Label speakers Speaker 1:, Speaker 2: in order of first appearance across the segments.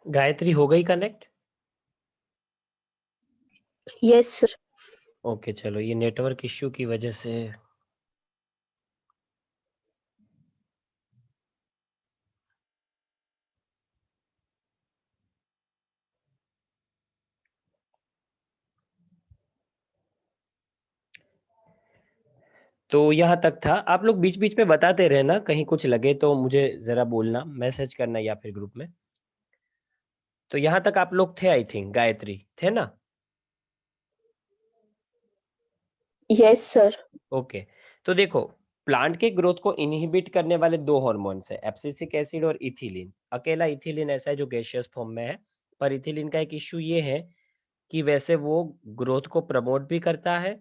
Speaker 1: गायत्री हो गई connect?
Speaker 2: Yes sir.
Speaker 1: Okay चलो, ये नेटवर्क इश्यू की वजह से तो यहाँ तक था। आप लोग बीच बीच में बताते रहना, कहीं कुछ लगे तो मुझे जरा बोलना, मैसेज करना या फिर ग्रुप में। तो यहाँ तक आप लोग थे, आई थिंक गायत्री थे ना?
Speaker 2: Yes sir.
Speaker 1: ओके, तो देखो, प्लांट के ग्रोथ को इनहिबिट करने वाले दो हार्मोन्स है, एब्सिसिक एसिड और इथिलीन। अकेला इथिलीन ऐसा है जो गैसियस फॉर्म में है, पर इथिलीन का एक इश्यू ये है कि वैसे वो ग्रोथ को प्रमोट भी करता है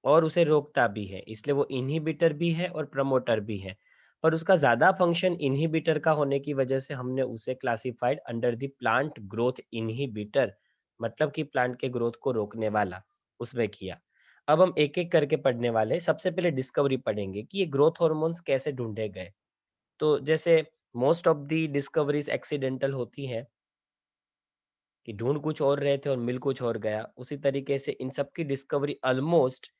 Speaker 1: और उसे रोकता भी है, इसलिए वो इनहिबिटर भी है और प्रमोटर भी है। पर उसका ज्यादा फंक्शन इनहिबिटर का होने की वजह से हमने उसे classified under the plant growth inhibitor, मतलब कि प्लांट के ग्रोथ को रोकने वाला, उसमें किया। अब हम एक एक करके पढ़ने वाले। सबसे पहले डिस्कवरी पढ़ेंगे कि ये ग्रोथ हार्मोन्स कैसे ढूंढे गए। तो जैसे most of the discoveries accidental होती हैं कि ढूंढ कुछ और रहे थे और मिल कुछ और गया, उसी तरीके से इन सब की डिस्कवरी ऑलमोस्ट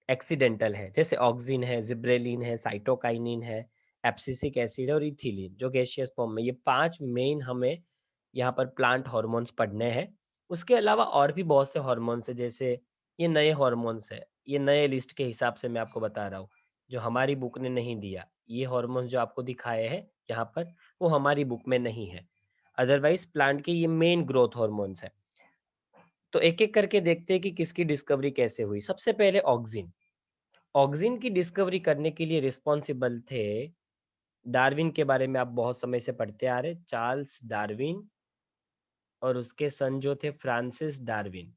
Speaker 1: एक्सीडेंटल है। जैसे ऑक्सिन है, जिब्रेलिन है, साइटोकाइनिन है, एब्सिसिक एसिड और इथिलीन जो गैसियस फॉर्म में, ये पांच मेन हमें यहाँ पर प्लांट हार्मोन्स पढ़ने हैं। उसके अलावा और भी बहुत से हार्मोन्स है, जैसे ये नए हार्मोन्स है, ये नए लिस्ट के हिसाब से मैं आपको बता रहा हूँ, जो हमारी बुक ने नहीं दिया। ये हार्मोन्स जो आपको दिखाए हैं यहाँ पर, वो हमारी बुक में नहीं है। अदरवाइज प्लांट के ये मेन ग्रोथ हार्मोन्स है। तो एक एक करके देखते हैं कि किसकी डिस्कवरी कैसे हुई। सबसे पहले ऑक्सिन। ऑक्सिन की डिस्कवरी करने के लिए रिस्पॉन्सिबल थे डार्विन, के बारे में आप बहुत समय से पढ़ते आ रहे, चार्ल्स डार्विन और उसके सन जो थे फ्रांसिस डार्विन।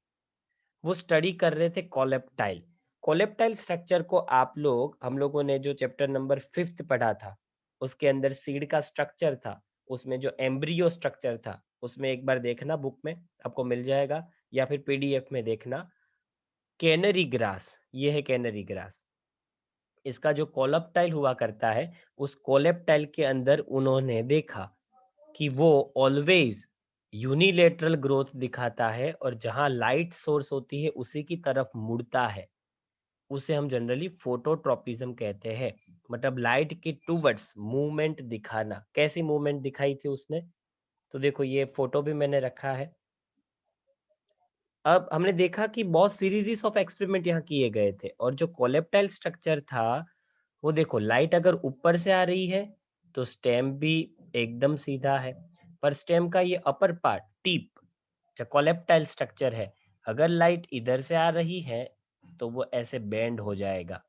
Speaker 1: वो स्टडी कर रहे थे कोलेप्टाइल। कोलेप्टाइल स्ट्रक्चर को आप लोग, हम लोगों ने जो चैप्टर नंबर 5th पढ़ा था, उसके अंदर सीड का स्ट्रक्चर था, उसमें जो एम्ब्रियो स्ट्रक्चर था, उसमें एक बार देखना, बुक में आपको मिल जाएगा या फिर पीडीएफ में देखना। कैनरी ग्रास, ये है कैनरी ग्रास। इसका जो कोलेप्टाइल हुआ करता है, उस कोलेप्टाइल के अंदर उन्होंने देखा कि वो ऑलवेज यूनिलेटरल ग्रोथ दिखाता है और जहां लाइट सोर्स होती है उसी की तरफ मुड़ता है। उसे हम जनरली फोटोट्रोपिज्म कहते हैं, मतलब लाइट के टूवर्ड्स मूवमेंट दिखाना। कैसी मूवमेंट दिखाई थी उसने? तो देखो, ये फोटो भी मैंने रखा है। अब हमने देखा कि बहुत सीरीज ऑफ एक्सपेरिमेंट यहाँ किए गए थे, और जो कोलेप्टाइल स्ट्रक्चर था, वो देखो, लाइट अगर ऊपर से आ रही है तो स्टेम भी एकदम सीधा है, पर स्टेम का ये अपर पार्ट टिप, जो कोलेप्टाइल स्ट्रक्चर है, अगर लाइट इधर से आ रही है तो वो ऐसे बेंड हो जाएगा।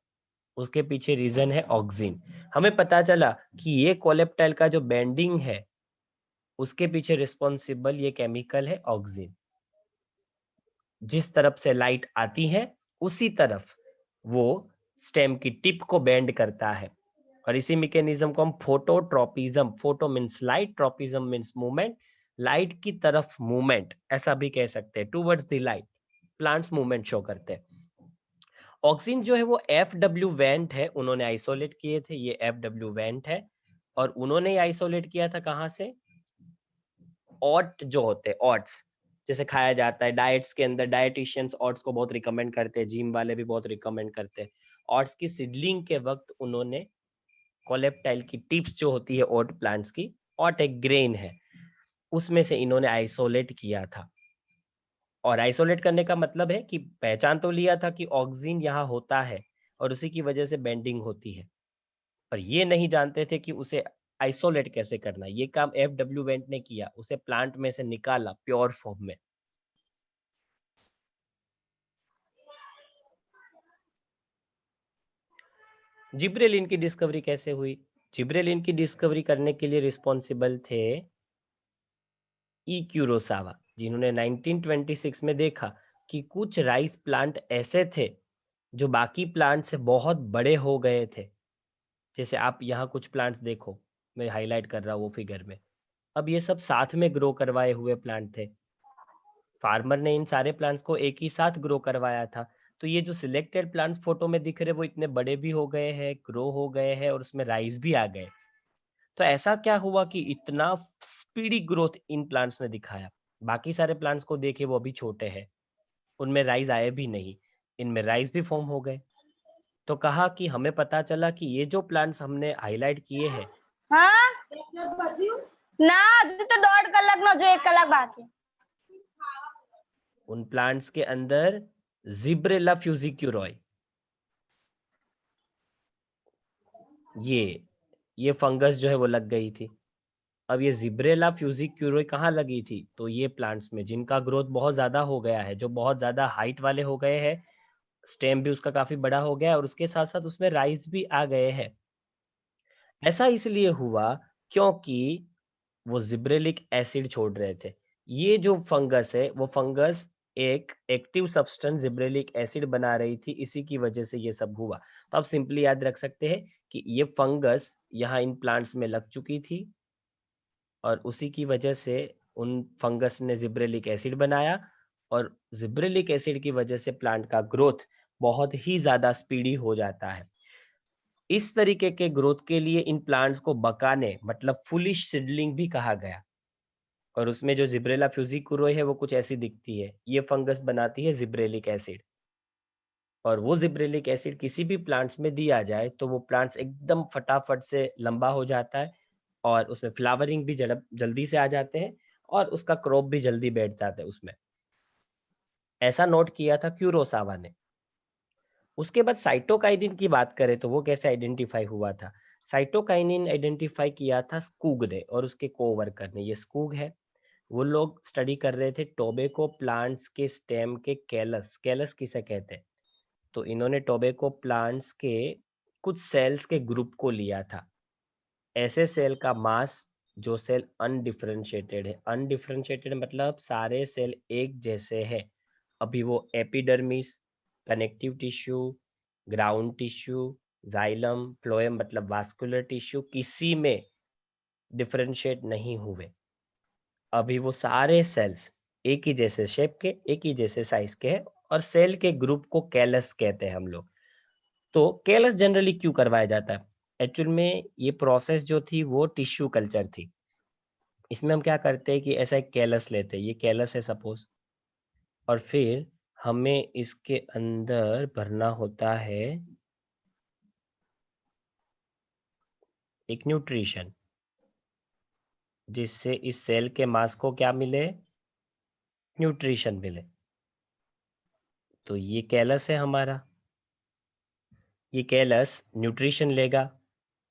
Speaker 1: उसके पीछे रीजन है ऑक्सिन। हमें पता चला कि ये कोलेप्टाइल का जो बेंडिंग है, उसके पीछे रिस्पॉन्सिबल ये केमिकल है ऑक्सिन। जिस तरफ से लाइट आती है उसी तरफ वो स्टेम की टिप को बेंड करता है, और इसी मैकेनिज्म को हम phototropism, photo means light, tropism means movement, light की तरफ मूवमेंट ऐसा भी कह सकते हैं, towards the light plants movement show करते हैं। ऑक्सिन जो है वो एफ डब्ल्यू वेंट है, उन्होंने आइसोलेट किए थे, ये एफ डब्ल्यू वेंट है। और उन्होंने आइसोलेट किया था कहाँ से? ओट जो होते हैं, ओट्स, जैसे खाया जाता है डाइट्स के अंदर, डाइटिशियंस ओट्स को बहुत रिकमेंड करते हैं, जिम वाले भी बहुत रिकमेंड करते हैं। ओट्स की सीडलिंग के वक्त उन्होंने कोलेप्टाइल की टिप्स जो होती है ओट प्लांट्स की, ओट एक ग्रेन है, उसमें से इन्होंने आइसोलेट किया था। और आइसोलेट करने का मतलब है कि पहचान तो लिया था कि ऑक्सिन यहाँ होता है और उसी की वजह से बेंडिंग होती है, पर ये नहीं जानते थे कि उसे आइसोलेट कैसे करना। ये काम एफ डब्ल्यू वेंट ने किया, उसे प्लांट में से निकाला प्योर फॉर्म में। जिब्रेलिन की डिस्कवरी कैसे हुई? जिब्रेलिन की डिस्कवरी करने के लिए रिस्पॉन्सिबल थे ई क्यूरोसावा, जिन्होंने 1926 में देखा कि कुछ राइस प्लांट ऐसे थे जो बाकी प्लांट से बहुत बड़े हो गए थे। जैसे आप यहाँ कुछ प्लांट्स देखो, मैं हाईलाइट कर रहा हूँ वो फिगर में। अब ये सब साथ में ग्रो करवाए हुए प्लांट थे, फार्मर ने इन सारे प्लांट्स को एक ही साथ ग्रो करवाया था। तो ये जो सिलेक्टेड प्लांट्स फोटो में दिख रहे, वो इतने बड़े भी हो गए हैं, ग्रो हो गए हैं और उसमें राइस भी आ गए। तो ऐसा क्या हुआ कि इतना स्पीडी ग्रोथ इन प्लांट्स ने दिखाया? बाकी सारे प्लांट्स को देखे वो अभी छोटे हैं, उनमें राइज़ आए भी नहीं, इनमें राइज़ भी फॉर्म हो गए। तो कहा कि हमें पता चला कि ये जो प्लांट्स हमने हाइलाइट किए हैं,
Speaker 3: हाँ ना अजू तो 1.5 કલાક નો જો 1 કલાક બાકી
Speaker 1: उन प्लांट्स के अंदर ज़िब्रेल्ला फ्यूज़िक्यूरोई ये फंगस जो है वो लग गई थी। अब ये ज़िब्रेल्ला फ्यूज़िक्यूरोई कहाँ लगी थी? तो ये प्लांट्स में जिनका ग्रोथ बहुत ज़्यादा हो गया है, जो बहुत ज़्यादा हाइट वाले हो गए हैं, स्टेम भी उसका काफ़ी बड़ा हो गया है और उसके साथ-साथ उसमें राइज़ भी आ गए हैं। ऐसा इसलिए हुआ क्योंकि वो जिब्रेलिक एसिड छोड़ रहे थे। ये जो फंगस है, वो फंगस एक एक्टिव सब्सटेंस जिब्रेलिक एसिड बना रही थी, इसी की वजह से ये सब हुआ। तो आप सिंपली याद रख सकते हैं कि ये फंगस यहाँ इन प्लांट्स में लग चुकी थी और उसी की वजह से उन फंगस ने जिब्रेलिक एसिड बनाया और जिब्रेलिक एसिड की वजह से प्लांट का ग्रोथ बहुत ही ज़्यादा स्पीडी हो जाता है। इस तरीके के ग्रोथ के लिए इन प्लांट्स को बकाने मतलब फुलिश सीडलिंग भी कहा गया। और उसमें जो ज़िब्रेल्ला फ्यूज़िकुरोई है वो कुछ ऐसी दिखती है। ये फंगस बनाती है ज़िब्रेलिक एसिड और वो ज़िब्रेलिक एसिड किसी भी प्लांट्स में दिया जाए तो वो प्लांट्स एकदम फटाफट से लंबा हो जाता है और उसमें फ्लावरिंग भी जल्दी से आ जाते हैं और उसका क्रॉप भी जल्दी बैठ जाता है उसमें। ऐसा नोट किया था क्यूरोसावा ने। उसके बाद साइटोकाइनिन की बात करें तो वो कैसे आइडेंटिफ़ाई हुआ था? साइटोकाइनिन आइडेंटिफ़ाई किया था स्कूग ने और उसके कोवर्कर ने। ये स्कूग है, वो लोग स्टडी कर रहे थे टोबैको प्लांट्स के स्टेम के कैलस कैलस किसे कहते हैं। तो इन्होंने टोबैको प्लांट्स के कुछ सेल्स के ग्रुप को लिया था। ऐसे सेल का मास जो सेल अनडिफरेंशिएटेड है, अनडिफरेंशिएटेड मतलब सारे सेल एक जैसे हैं। अभी वो epidermis, connective tissue, ground tissue, xylem, phloem मतलब वास्कुलर टिश्यू किसी में डिफरेंशिएट नहीं हुए। अभी वो सारे सेल्स एक ही जैसे शेप के, एक ही जैसे साइज के हैं और सेल के ग्रुप को कैलस कहते हैं हम लोग। तो कैलस जनरली क्यों करवाया जाता है? एक्चुअल में ये प्रोसेस जो थी वो टिश्यू कल्चर थी। इसमें हम क्या करते हैं कि ऐसा एक कैलस लेते हैं, ये कैलस है सपोज़ और फिर हमें इसके अंदर भरना होता है एक न्यूट्रिशन, जिससे इस सेल के मास को क्या मिले? न्यूट्रिशन मिले। तो ये कैलस है हमारा। ये कैलस न्यूट्रिशन लेगा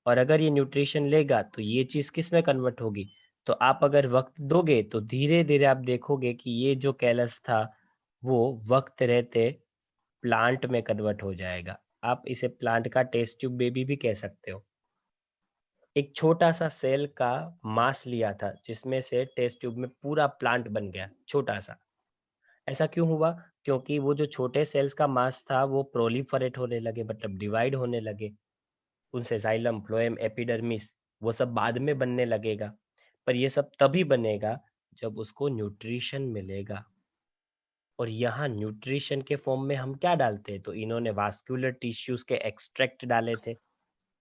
Speaker 1: और अगर ये न्यूट्रिशन लेगा तो ये चीज़ किस में कन्वर्ट होगी? तो आप अगर वक़्त दोगे तो धीरे-धीरे आप देखोगे कि ये जो कैलस था वो वक़्त रहते प्लांट में कन्वर्ट हो जाएगा। आप इसे प्लांट का टेस्ट ट्यूब बेबी भी कह सकते हो। एक छोटा-सा सेल का मास लिया था जिसमें से टेस्ट ट्यूब में पूरा प्लांट बन गया, छोटा-सा। ऐसा क्यों हुआ? क्योंकि वो जो छोटे सेल्स का मास था वो प्रोलिफरेट होने लगे मतलब डिवाइड होने लगे। उनसे जाइलम, फ्लोएम, एपिडर्मिस वो सब बाद में बनने लगेगा। पर ये सब तभी बनेगा जब उसको न्यूट्रिशन मिलेगा। और यहाँ न्यूट्रिशन के फॉर्म में हम क्या डालते हैं? तो इन्होंने वास्कुलर टिश्यूज़ के एक्सट्रैक्ट डाले थे।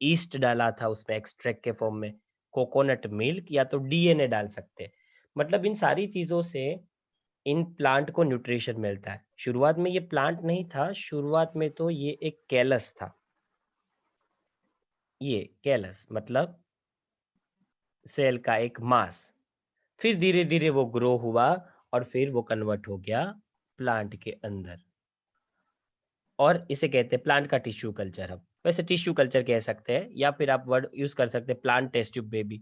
Speaker 1: ईस्ट डाला था उसमें एक्सट्रैक्ट के फॉर्म में। कोकोनट मिल्क या तो डीएनए डाल सकते हैं। मतलब इन सारी चीज़ों से इन प्लांट को न्यूट्रिशन मिलता है। शुरुआत में ये प्लांट नहीं था, शुरुआत में तो ये एक कैलस था। ये कैलस मतलब सेल का एक मास। फिर धीरे-धीरे वो ग्रो हुआ और फिर वो कन्वर्ट हो गया प्लांट के अंदर और इसे कहते हैं प्लांट का टिश्यू कल्चर हम। वैसे टिश्यू कल्चर कह सकते हैं या फिर आप वर्ड यूज़ कर सकते हैं प्लांट टेस्ट ट्यूब बेबी।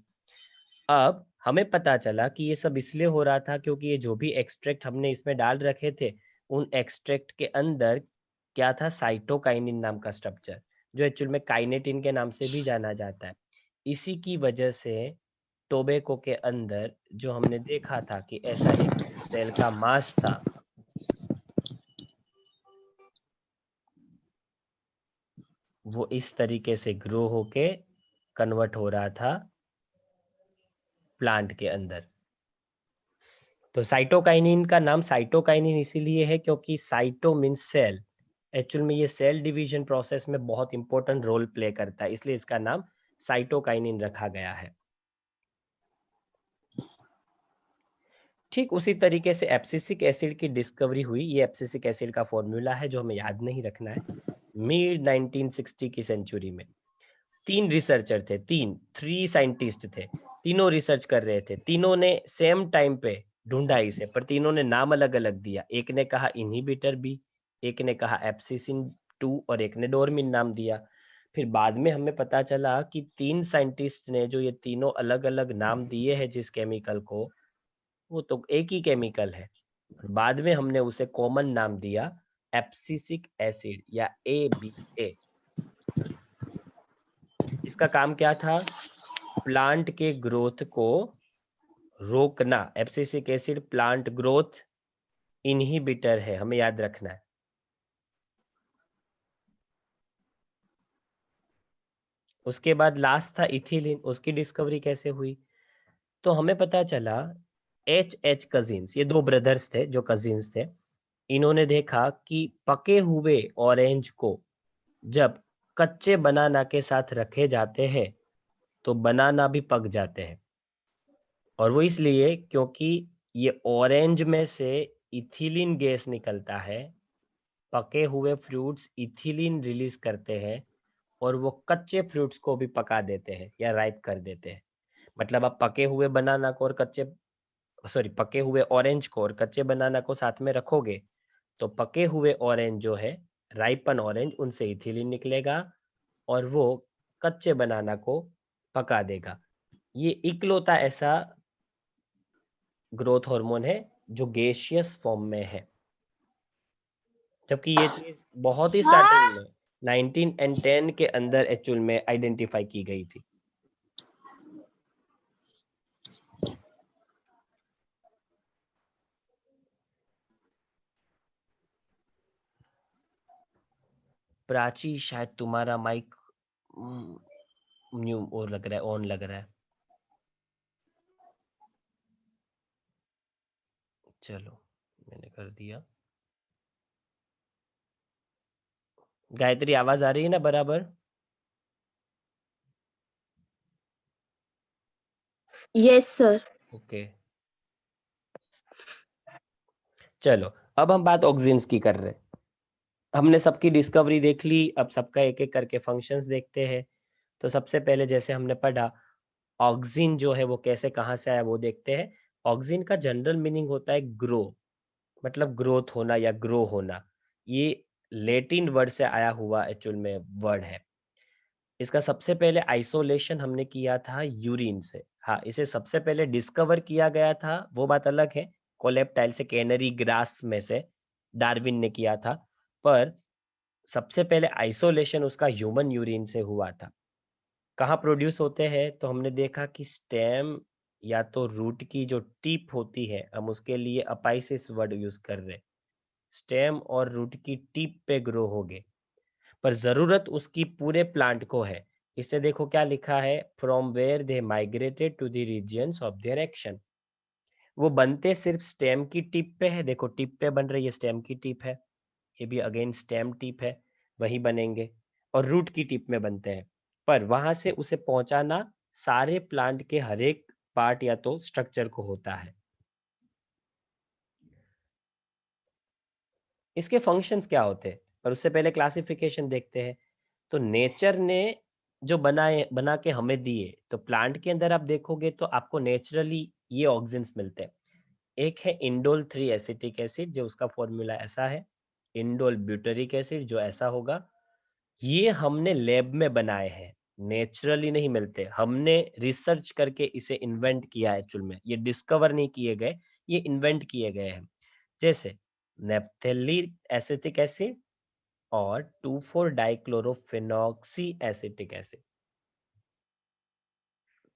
Speaker 1: अब हमें पता चला कि ये सब इसलिए हो रहा था क्योंकि ये जो भी एक्सट्रैक्ट हमने इसमें डाल रखे थे, उन एक्सट्रैक्ट के अंदर क्या था साइटोकाइनिन नाम का स्ट्रक्चर, जो एक्चुअल में काइनेटिन के नाम से भी जाना जाता है। इसी की वजह से टोबैको के अंदर जो हमने देखा था कि ऐसा एक सेल का मास था, वो इस तरीके से ग्रो होके कन्वर्ट हो रहा था प्लांट के अंदर। तो साइटोकाइनिन का नाम साइटोकाइनिन इसीलिए है क्योंकि साइटो मीन्स सेल। एक्चुअल में ये सेल डिवीजन प्रोसेस में बहुत इंपॉर्टेंट रोल प्ले करता है, इसलिए इसका नाम साइटोकाइनिन रखा गया है। ठीक उसी तरीके से एब्सिसिक एसिड की डिस्कवरी हुई। ये एब्सिसिक एसिड का फॉर्मूला है जो हमें याद नहीं रखना है। मिड 1960 की सेंचुरी में 3 रिसर्चर थे, 3 साइंटिस्ट थे। तीनों रिसर्च कर रहे थे। तीनों ने सेम टाइम पे ढूंढा इसे, पर तीनों ने नाम अलग-अलग दिया। एक ने कहा इन्हिबिटर बी, एक ने कहा एब्सिसिन 2 और एक ने डोरमिन नाम दिया। फिर बाद में हमें पता चला कि 3 साइंटिस्ट ने जो ये तीनों अलग-अलग नाम दिए हैं जिस केमिकल को, वो तो एक ही केमिकल है। बाद में हमने उसे कॉमन नाम दिया एब्सिसिक एसिड या एबीए। इसका काम क्या था? प्लांट के ग्रोथ को रोकना। Abscisic acid plant growth inhibitor है, हमें याद रखना है। उसके बाद लास्ट था इथिलीन। उसकी डिस्कवरी कैसे हुई? तो हमें पता चला एच कजिन्स, ये 2 ब्रदर्स थे जो कजिन्स थे। इन्होंने देखा कि पके हुए ऑरेंज को जब कच्चे बनाना के साथ रखे जाते हैं तो बनाना भी पक जाते हैं। और वो इसलिए क्योंकि ये ऑरेंज में से इथिलीन गैस निकलता है। पके हुए फ्रूट्स इथिलीन रिलीज करते हैं और वो कच्चे फ्रूट्स को भी पका देते हैं या राइप कर देते हैं। मतलब आप पके हुए बनाना को और पके हुए ऑरेंज को और कच्चे बनाना को साथ में रखोगे तो पके हुए ऑरेंज जो है, राइपन ऑरेंज, उनसे इथिलीन निकलेगा और वो कच्चे बनाना को पका देगा। ये इकलौता ऐसा ग्रोथ हार्मोन है जो गैसियस फॉर्म में है। जबकि ये चीज बहुत ही स्टार्टिंग में 1910 के अंदर एक्चुअल में आइडेंटिफाई की गई थी। प्राची, शायद तुम्हारा माइक न्यू और लग रहा है, ऑन लग रहा है। चलो, मैंने कर दिया। गायत्री, आवाज आ रही है ना बराबर?
Speaker 2: Yes, sir.
Speaker 1: ओके, चलो अब हम बात ऑक्सिन्स की कर रहे हैं। हमने सबकी डिस्कवरी देख ली, अब सबका एक एक करके फंक्शंस देखते हैं। तो सबसे पहले जैसे हमने पढ़ा, ऑक्सिन जो है वो कैसे कहाँ से आया वो देखते हैं। ऑक्सिन का जनरल मीनिंग होता है ग्रो, मतलब ग्रोथ होना या ग्रो होना। ये लैटिन वर्ड से आया हुआ एक्चुअल में वर्ड है। इसका सबसे पहले आइसोलेशन हमने किया था यूरिन से। हाँ, इसे सबसे पहले डिस्कवर किया गया था, वो बात अलग है, कोलेप्टाइल से, कैनरी ग्रास में से डार्विन ने किया था। पर सबसे पहले आइसोलेशन उसका ह्यूमन यूरिन से हुआ था। कहाँ प्रोड्यूस होते हैं? तो हमने देखा कि स्टेम या तो रूट की जो टिप होती है, हम उसके लिए अपाइसिस वर्ड यूज कर रहे हैं। स्टेम और रूट की टिप पे ग्रो होगे, पर जरूरत उसकी पूरे प्लांट को है। इससे देखो क्या लिखा है, from where they migrated to the regions of their action. वो बनते सिर्फ स्टेम की टिप पे है। देखो टिप पे बन रही है, स्टेम की टिप है। ये भी अगेन स्टेम टिप है, वही बनेंगे। और रूट की टिप में बनते हैं, पर वहां से उसे पहुंचाना सारे प्लांट के हर एक पार्ट या तो स्ट्रक्चर को होता है। इसके फंक्शंस क्या होते हैं, पर उससे पहले क्लासिफिकेशन देखते हैं। तो नेचर ने जो बना के हमें दिए, तो प्लांट के अंदर आप देखोगे तो आपको नेचुरली ये ऑक्सिन्स मिलते हैं। एक है इंडोल 3 एसिटिक एसिड, जो उसका फॉर्मूला ऐसा है। इंडोल ब्यूटरिक एसिड जो ऐसा होगा। ये हमने लैब में बनाए हैं, नेचुरली नहीं मिलते। हमने रिसर्च करके इसे इन्वेंट किया है। एक्चुअल में ये डिस्कवर नहीं किए गए, ये इन्वेंट किए गए हैं। जैसे नेप्थेलिक एसिटिक एसिड और 2,4 डाइक्लोरोफेनॉक्सी एसिटिक एसिड।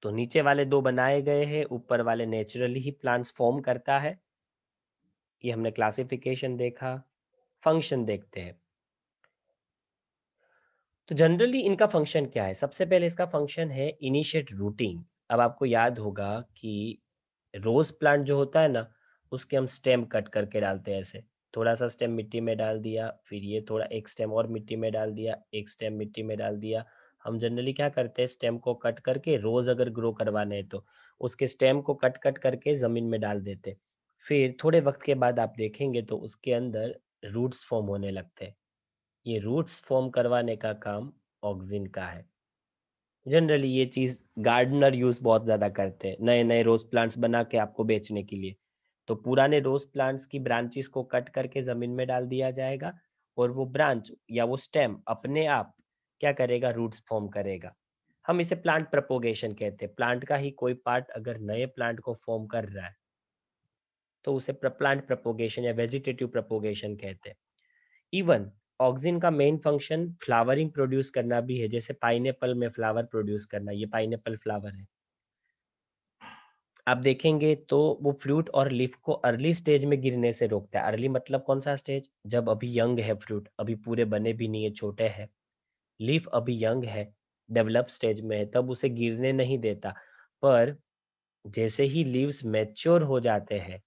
Speaker 1: तो नीचे वाले 2 बनाए गए हैं, ऊपर वाले नेचुरली ही प्लांट्स फॉर्म करता है। ये हमने क्लासिफिकेशन देखा। फंक्शन देखते हैं। तो जनरली इनका फंक्शन क्या है? सबसे पहले इसका फंक्शन है इनिशिएट रूटिंग। अब आपको याद होगा कि रोज प्लांट जो होता है ना, उसके हम स्टेम कट करके डालते हैं ऐसे। थोड़ा सा स्टेम मिट्टी में डाल दिया, फिर ये थोड़ा एक स्टेम और मिट्टी में डाल दिया, एक स्टेम मिट्टी में डाल दिया। हम जनरली क्या करते हैं, स्टेम को कट करके, रोज अगर ग्रो करवाने हैं तो उसके स्टेम को कट कट करके जमीन में डाल देते हैं। फिर थोड़े वक्त के बाद आप देखेंगे तो उसके अंदर रूट्स फॉर्म होने लगते हैं। ये रूट्स फॉर्म करवाने का काम ऑक्सिन का है। जनरली ये चीज़ गार्डनर यूज़ बहुत ज़्यादा करते हैं, नए-नए रोज़ प्लांट्स बना के आपको बेचने के लिए। तो पुराने रोज़ प्लांट्स की ब्रांचेस को कट करके ज़मीन में डाल दिया जाएगा और वो ब्रांच या वो स्टेम अपने आप क्या करेगा, रूट्स फॉर्म करेगा। हम इसे प्लांट प्रोपगेशन कहते हैं। प्लांट का ही कोई पार्ट अगर नए प्लांट को फॉर्म कर रहा है, तो उसे प्लांट प्रोपगेशन या वेजिटेटिव प्रोपगेशन कहते हैं। इवन ऑक्सिन का मेन फंक्शन फ्लावरिंग प्रोड्यूस करना भी है, जैसे पाइनएप्पल में फ्लावर प्रोड्यूस करना, ये पाइनएप्पल फ्लावर है। आप देखेंगे तो वो फ्रूट और लीफ को अर्ली स्टेज में गिरने से रोकता है। अर्ली मतलब कौन सा स्टेज? जब अभी यंग है फ्रूट, अभी पूरे बने भी नहीं है, छोटे हैं। लीफ अभी यंग है, डेवलप स्टेज में है, तब उसे गिरने नहीं देता। पर जैसे ही लीव्स मैच्योर हो जाते हैं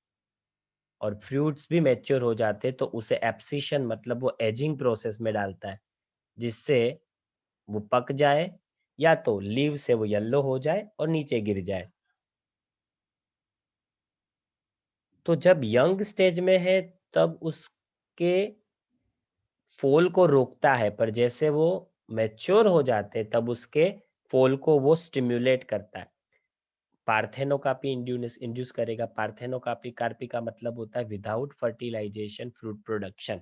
Speaker 1: और फ्रूट्स भी मैच्योर हो जाते हैं, तो उसे एब्सिशन मतलब वो एजिंग प्रोसेस में डालता है, जिससे वो पक जाए या तो लीव से वो येलो हो जाए और नीचे गिर जाए। तो जब यंग स्टेज में है तब उसके फॉल को रोकता है, पर जैसे वो मैच्योर हो जाते हैं तब उसके फॉल को वो स्टिम्युलेट करता है। पार्थेनोकापी इंड्यूस इंड्यूस करेगा। पार्थेनोकापी कार्पी का मतलब होता है विदाउट फर्टिलाइजेशन फ्रूट प्रोडक्शन।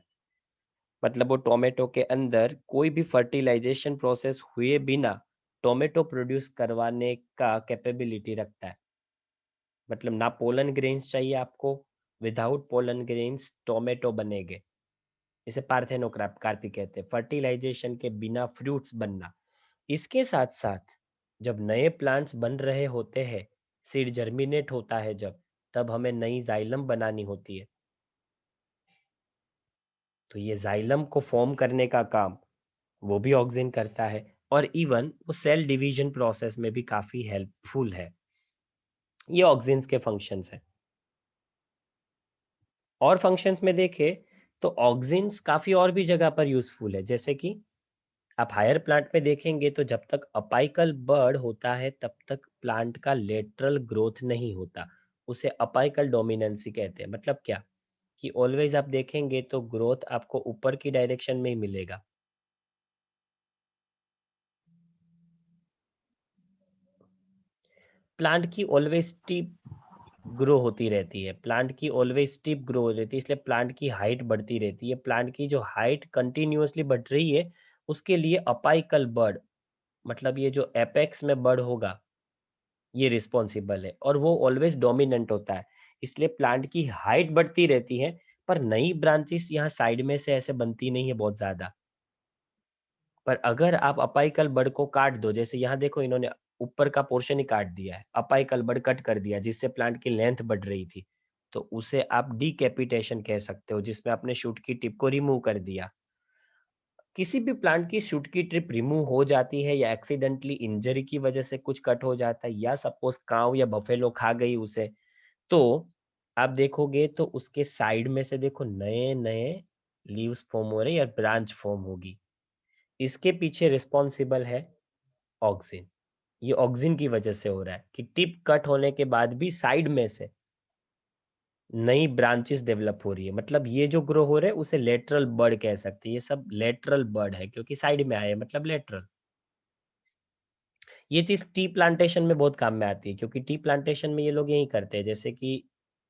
Speaker 1: मतलब वो टोमेटो के अंदर कोई भी फर्टिलाइजेशन प्रोसेस हुए बिना टोमेटो प्रोड्यूस करवाने का कैपेबिलिटी रखता है। मतलब ना पोलन ग्रेन्स चाहिए आपको, विदाउट पोलन ग्रेन्स टोमेटो बनेंगे। इसे पार्थेनोक्राप कार्पी कहते हैं, फर्टिलाइजेशन के बिना फ्रूट्स बनना। इसके साथ साथ जब नए प्लांट्स बन रहे होते हैं, सीड जर्मिनेट होता है जब, तब हमें नई जाइलम बनानी होती है। तो ये जाइलम को फॉर्म करने का काम वो भी ऑक्सिन करता है, और इवन वो सेल डिवीजन प्रोसेस में भी काफी हेल्पफुल है। ये ऑक्सिन्स के फंक्शंस हैं। और फंक्शंस में देखें तो ऑक्सिन्स काफी और भी जगह पर यूजफुल है, जैसे कि आप हायर प्लांट में देखेंगे तो जब तक अपाइकल बर्ड होता है तब तक प्लांट का लेटरल ग्रोथ नहीं होता। उसे अपाइकल डोमिनेंसी कहते हैं। मतलब क्या कि ऑलवेज आप देखेंगे तो ग्रोथ आपको ऊपर की डायरेक्शन में ही मिलेगा। प्लांट की ऑलवेज स्टीप ग्रो होती रहती है, प्लांट की ऑलवेज स्टीप ग्रो हो रहती है, इसलिए प्लांट की हाइट बढ़ती रहती है। प्लांट की जो हाइट कंटिन्यूअसली बढ़ रही है, उसके लिए अपाइकल बर्ड मतलब ये जो एपेक्स में बर्ड होगा, ये रिस्पॉन्सिबल है और वो ऑलवेज डोमिनेंट होता है। इसलिए प्लांट की हाइट बढ़ती रहती है, पर नई ब्रांचेस यहाँ साइड में से ऐसे बनती नहीं है बहुत ज्यादा। पर अगर आप अपाइकल बर्ड को काट दो, जैसे यहाँ देखो इन्होंने ऊपर का पोर्शन ही काट दिया है, अपाइकल बर्ड कट कर दिया जिससे प्लांट की लेंथ बढ़ रही थी, तो उसे आप डीकैपिटेशन कह सकते हो, जिसमें आपने शूट की टिप को रिमूव कर दिया। किसी भी प्लांट की शूट की टिप रिमूव हो जाती है या एक्सीडेंटली इंजरी की वजह से कुछ कट हो जाता है, या सपोज काऊ या बफेलो खा गई उसे, तो आप देखोगे तो उसके साइड में से देखो नए नए लीव्स फॉर्म हो रहे हैं या ब्रांच फॉर्म होगी। इसके पीछे रिस्पॉन्सिबल है ऑक्सिन। ये ऑक्सिन की वजह से हो रहा है कि टिप कट होने के बाद भी साइड में से नई ब्रांचेस डेवलप हो रही है। मतलब ये जो ग्रो हो रहे हैं उसे लेटरल बर्ड कह सकते हैं। ये सब लेटरल बर्ड है क्योंकि साइड में आए हैं, मतलब लेटरल। ये चीज टी प्लांटेशन में बहुत काम में आती है, क्योंकि टी प्लांटेशन में ये लोग यही करते हैं। जैसे कि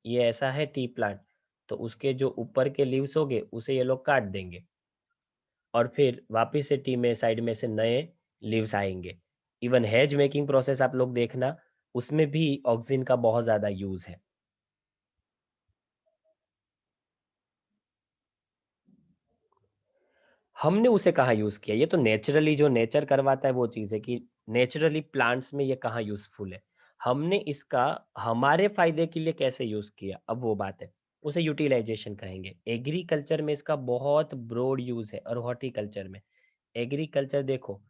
Speaker 1: ये ऐसा है टी प्लांट, तो उसके जो ऊपर के लीव्स होंगे उसे ये लोग काट देंगे और फिर वापिस से टी में साइड में से नए लीव्स आएंगे। इवन हेज मेकिंग प्रोसेस आप लोग देखना, उसमें भी ऑक्सिन का बहुत ज्यादा यूज है। हमने उसे कहाँ यूज किया, ये तो नेचुरली जो नेचर करवाता है वो चीज है कि नेचुरली प्लांट्स में ये कहाँ यूजफुल है। हमने इसका हमारे फायदे के लिए कैसे यूज किया, अब वो बात है। उसे यूटिलाइजेशन कहेंगे। एग्रीकल्चर में इसका बहुत ब्रॉड यूज है, और हॉर्टिकल्चर में, एग्रीकल्चर देखो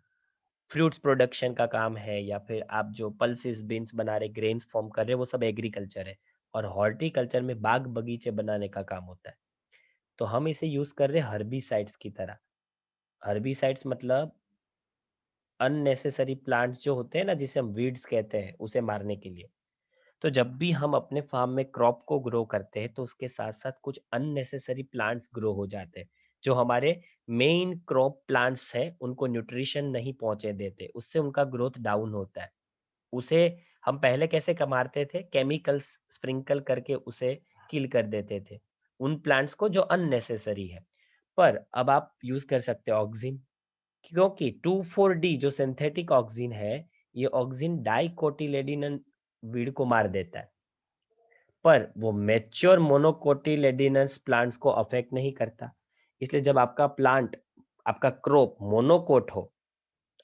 Speaker 1: फ्रूट्स प्रोडक्शन का काम है, या फिर आप जो पल्सेस बीन्स बना रहे, ग्रेन्स फॉर्म कर रहे हो, वो सब एग्रीकल्चर है। और हॉर्टिकल्चर में बाग बगीचे बनाने का काम होता है। तो हम इसे यूज कर रहे हैं हर्बिसाइड्स की तरह। हर्बिसाइड्स मतलब अननेसेसरी प्लांट्स जो होते हैं ना, जिसे हम वीड्स कहते हैं, उसे मारने के लिए। तो जब भी हम अपने फार्म में क्रॉप को ग्रो करते हैं तो उसके साथ-साथ कुछ अननेसेसरी प्लांट्स ग्रो हो जाते हैं, जो हमारे मेन क्रॉप प्लांट्स हैं, उनको न्यूट्रिशन नहीं पहुँचे देते, उससे उनका ग्रोथ डाउन होता है। उसे हम पहले कैसे क मारते थे? केमिकल्स स्प्रिंकल करके उसे किल कर देते थे, उन प्लांट्स को जो अननेसेसरी है। पर अब आप यूज़ कर सकते हो ऑक्सिन, क्योंकि 2,4-D जो सिंथेटिक ऑक्सिन है, ये ऑक्सिन डाइकोटिलेडोनस वीड को मार देता है। पर वो मैच्योर मोनोकोटिलेडोनस प्लांट्स को अफेक्ट नहीं करता। इसलिए जब आपका प्लांट, आपका क्रॉप मोनोकोट हो,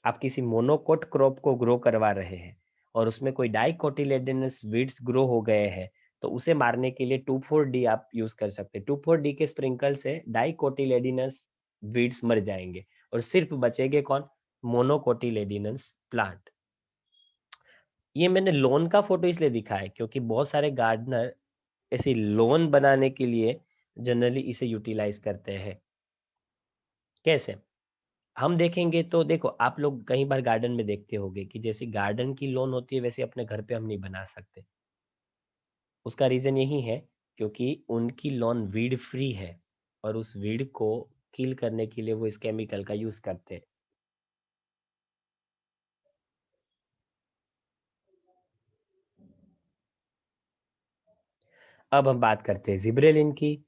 Speaker 1: आप किसी मोनोकोट क्रॉप को ग्रो करवा रहे हैं और उसमें कोई डाइकोटिलेडोनस वीड्स ग्रो हो गए हैं, तो उसे मारने के लिए 2,4-D आप यूज़ कर सकते हैं। 2,4-D के स्प्रिंकल से डाइकोटिलेडोनस वीड्स मर जाएँगे और सिर्फ बचेंगे कौन? मोनोकोटिलेडोनस प्लांट। ये मैंने लॉन का फ़ोटो इसलिए दिखाया है क्योंकि बहुत सारे गार्डनर ऐसी लॉन बनाने के लिए जनरली इसे यूटिलाइज़ करते हैं। कैसे? हम देखेंगे तो देखो, आप लोग कई बार गार्डन में देखते होंगे कि जैसे गार्डन की लॉन होती है वैसे अपने घर पे हम नहीं बना सकते। उसका रीज़न यही है क्योंकि उनकी लॉन वीड फ्री है और उस वीड को किल करने के लिए वो इस केमिकल का यूज़ करते हैं। अब हम बात करते हैं जिब्रेलिन की।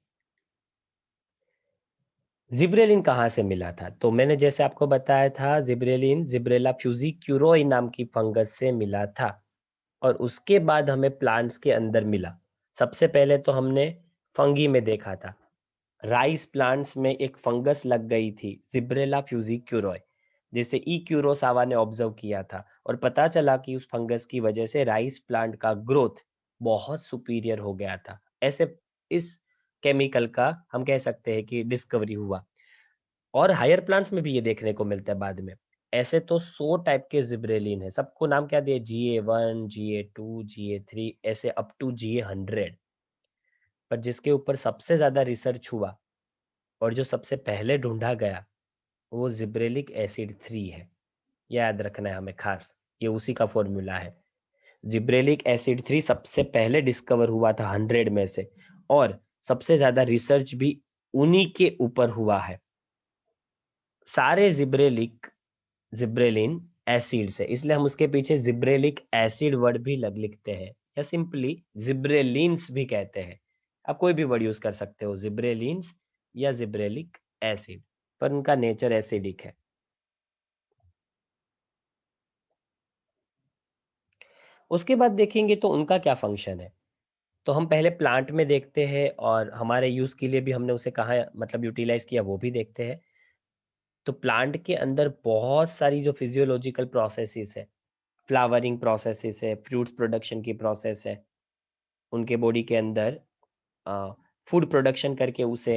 Speaker 1: जिब्रेलिन कहाँ से मिला था? तो मैंने जैसे आपको बताया था, जिब्रेलिन जिब्रेला फ्यूज़िक्यूरोई नाम की फंगस से मिला था और उसके बाद हमें प्लांट्स के अंदर मिला। सबसे पहले तो हमने फंगी में देखा था। राइस प्लांट्स में एक फंगस लग गई थी, जिब्रेला फ्यूज़िक्यूरोई, जिसे ई क्यूरोसावा ने ऑब्जर्व किया था और पता चला कि उस फंगस की वजह से राइस प्लांट का ग्रोथ बहुत सुपीरियर हो गया था। ऐसे इस केमिकल का हम कह सकते हैं कि डिस्कवरी हुआ और हायर प्लांट्स में भी ये देखने को मिलता है बाद में। ऐसे तो 100 टाइप के जिब्रेलिन है, सबको नाम क्या दिए? GA1, GA2, GA3, ऐसे अप टू GA100। पर जिसके ऊपर सबसे ज़्यादा रिसर्च हुआ और जो सबसे पहले ढूँढा गया, वो जिब्रेलिक एसिड 3 है। याद रखना है हमें खास, ये उसी का फ़ॉर्मूला है। जिब्रेलिक एसिड 3 सबसे पहले डिस्कवर हुआ था 100 में से और सबसे ज़्यादा रिसर्च भी उन्हीं के ऊपर हुआ है। सारे जिब्रेलिन एसिड्स है, इसलिए हम उसके पीछे जिब्रेलिक एसिड वर्ड भी लग लिखते हैं या सिंपली जिब्रेलिन्स भी कहते हैं। आप कोई भी वर्ड यूज़ कर सकते हो, जिब्रेलिन्स या जिब्रेलिक एसिड, पर उनका नेचर एसिडिक है। उसके बाद देखेंगे तो उनका क्या फंक्शन है। तो हम पहले प्लांट में देखते हैं और हमारे यूज़ के लिए भी हमने उसे कहाँ मतलब यूटिलाइज़ किया वो भी देखते हैं। तो प्लांट के अंदर बहुत सारी जो फिजियोलॉजिकल प्रोसेसेस है, फ्लावरिंग प्रोसेसेस है, फ्रूट्स प्रोडक्शन की प्रोसेस है, उनके बॉडी के अंदर अ, फूड प्रोडक्शन करके उसे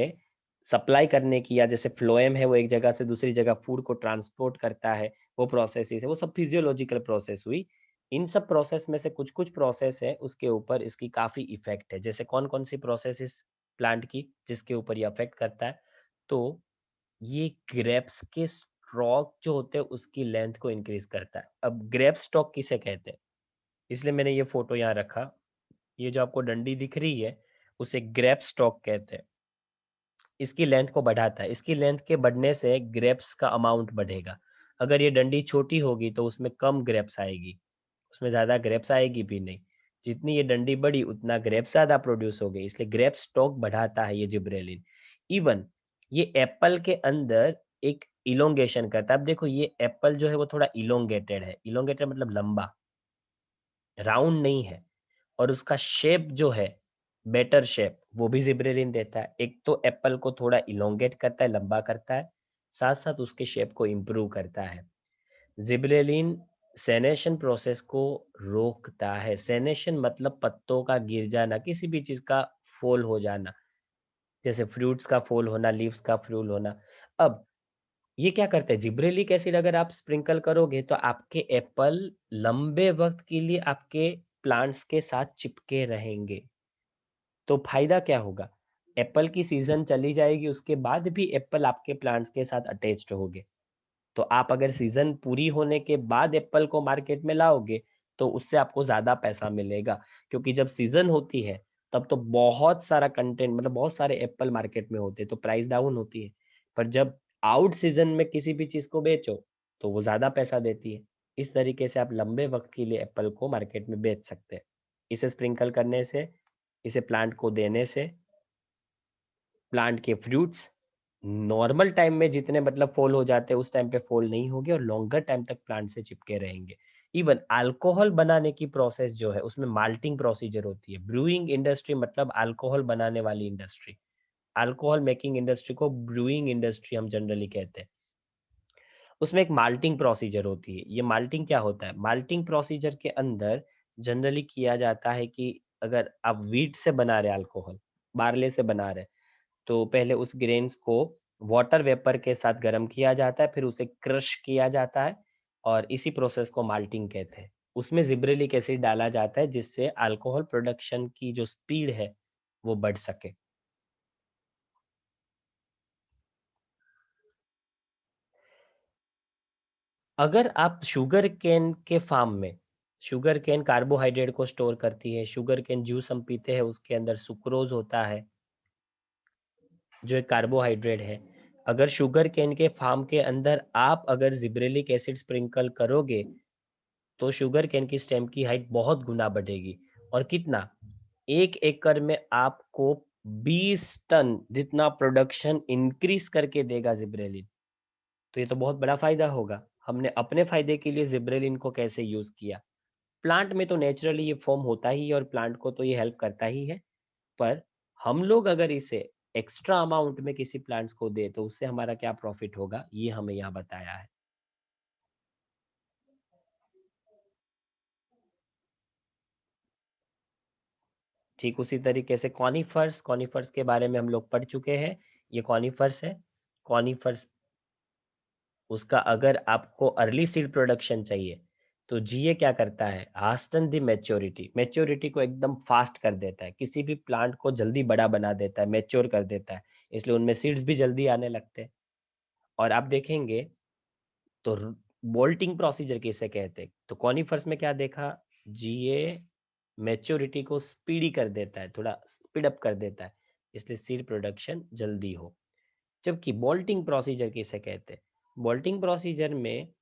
Speaker 1: सप्लाई करने की, या जैसे फ्लोएम है वो एक जगह से दूसरी जगह फूड को ट्रांसपोर्ट करता है, वो प्रोसेसेस है, वो सब फिजियोलॉजिकल प्रोसेस हुई। इन सब प्रोसेस में से कुछ-कुछ प्रोसेस है उसके ऊपर इसकी काफ़ी इफ़ेक्ट है। जैसे कौन-कौन सी प्रोसेसेस प्लांट की जिसके ऊपर ये अफ़ेक्ट करता है? तो ये ग्रेप्स के स्टॉक जो होते हैं उसकी लेंथ को इंक्रीज़ करता है। अब ग्रेप स्टॉक किसे कहते हैं? इसलिए मैंने ये फ़ोटो यहाँ रखा। ये जो आपको डंडी दिख रही है, उसे ग्रेप स्टॉक कहते हैं। इसकी लेंथ को बढ़ाता है। इसकी लेंथ के बढ़ने से ग्रेप्स का अमाउंट बढ़ेगा। अगर ये डंडी छोटी होगी तो उसमें कम ग्रेप्स आएगी, उसमें ज़्यादा ग्रेप्स आएगी भी नहीं। जितनी ये डंडी बढ़ी उतना ग्रेप्स ज़्यादा प्रोड्यूस हो गई, इसलिए ग्रेप स्टॉक बढ़ाता है ये जिब्रेलिन। इवन ये एप्पल के अंदर एक इलोंगेशन करता है। अब देखो, ये एप्पल जो है वो थोड़ा इलोंगेटेड है। इलोंगेटेड मतलब लंबा, राउंड नहीं है। और उसका शेप जो है, बेटर शेप, वो भी जिब्रेलिन देता है। एक तो एप्पल को थोड़ा इलोंगेट करता है, लंबा करता है, साथ-साथ उसके शेप को इम्प्रूव करता है। जिब्रेलिन सेनेशन प्रोसेस को रोकता है। सेनेशन मतलब पत्तों का गिर जाना, किसी भी चीज़ का फॉल हो जाना, जैसे फ्रूट्स का फॉल होना, लीव्स का फॉल होना। अब ये क्या करता है, जिब्रेलिक एसिड अगर आप स्प्रिंकल करोगे तो आपके एप्पल लंबे वक़्त के लिए आपके प्लांट्स के साथ चिपके रहेंगे। तो फ़ायदा क्या होगा? एप्पल की सीज़न चली जाएगी, उसके बाद भी एप्पल आपके प्लांट्स के साथ अटैच्ड होंगे। तो आप अगर सीज़न पूरी होने के बाद एप्पल को मार्केट में लाओगे, तो उससे आपको ज्यादा पैसा मिलेगा, क्योंकि जब सीजन होती है तब तो बहुत सारा कंटेंट, मतलब बहुत सारे एप्पल मार्केट में होते हैं, तो प्राइस डाउन होती है। पर जब आउट सीजन में किसी भी चीज को बेचो तो वो ज्यादा पैसा देती है। इस तरीके से आप लंबे वक्त के लिए एप्पल को मार्केट में बेच सकते हैं। इसे स्प्रिंकल करने से, इसे प्लांट को देने से, प्लांट के फ्रूट्स नॉर्मल टाइम में जितने मतलब फॉल हो जाते हैं उस टाइम पे फॉल नहीं होंगे और लॉन्गर टाइम तक प्लांट से चिपके रहेंगे। इवन अल्कोहल बनाने की प्रोसेस जो है उसमें माल्टिंग प्रोसीजर होती है। ब्रूइंग इंडस्ट्री मतलब अल्कोहल बनाने वाली इंडस्ट्री। अल्कोहल मेकिंग इंडस्ट्री को ब्रूइंग इंडस्ट्री हम जनरली कहते हैं। उसमें एक माल्टिंग प्रोसीजर होती है। ये माल्टिंग क्या होता है? माल्टिंग प्रोसीजर के अंदर जनरली किया जाता है कि अगर आप व्हीट से बना रहे अल्कोहल, बार्ले से बना रहे, तो पहले उस ग्रेन्स को वाटर वेपर के साथ गर्म किया जाता है, फिर उसे क्रश किया जाता है और इसी प्रोसेस को माल्टिंग कहते हैं। उसमें जिब्रेलिक एसिड डाला जाता है जिससे अल्कोहल प्रोडक्शन की जो स्पीड है वो बढ़ सके। अगर आप शुगर केन के फार्म में, शुगर केन कार्बोहाइड्रेट को स्टोर करती है, शुगर केन जूस हम पीते हैं उसके अंदर सुक्रोज होता है जो एक कार्बोहाइड्रेट है। अगर शुगर केन के फार्म के अंदर आप अगर जिब्रेलिक एसिड स्प्रिंकल करोगे तो शुगर केन की स्टेम की हाइट बहुत गुना बढ़ेगी। और कितना? 1 एकड़ में आपको 20 टन जितना प्रोडक्शन इंक्रीज करके देगा जिब्रेलिन। तो ये तो बहुत बड़ा फायदा होगा। हमने अपने फायदे के लिए जिब्रेलिन को कैसे यूज किया? प्लांट में तो नेचुरली ये फॉर्म होता ही है और प्लांट को तो ये हेल्प करता ही है, पर हम लोग अगर इसे एक्स्ट्रा अमाउंट में किसी प्लांट्स को दे तो उससे हमारा क्या प्रॉफिट होगा, ये हमें यहाँ बताया है। ठीक उसी तरीके से कॉनिफर्स, कॉनिफर्स के बारे में हम लोग पढ़ चुके हैं। ये कॉनिफर्स है। कॉनिफर्स, उसका अगर आपको अर्ली सीड प्रोडक्शन चाहिए तो जीए क्या करता है? हास्टन द मैच्योरिटी, मैच्योरिटी को एकदम फास्ट कर देता है, किसी भी प्लांट को जल्दी बड़ा बना देता है, मैच्योर कर देता है, इसलिए उनमें सीड्स भी जल्दी आने लगते हैं। और आप देखेंगे तो बोल्टिंग प्रोसीजर किसे कहते हैं? तो कॉनिफर्स में क्या देखा? जीए मैच्योरिटी को स्पीडी कर देता है, थोड़ा स्पीड अप कर देता है, इसलिए सीड प्रोडक्शन जल्दी हो। जबकि बोल्टिंग प्रोसीजर किसे कहते हैं? बोल्टिंग प्रोसीजर में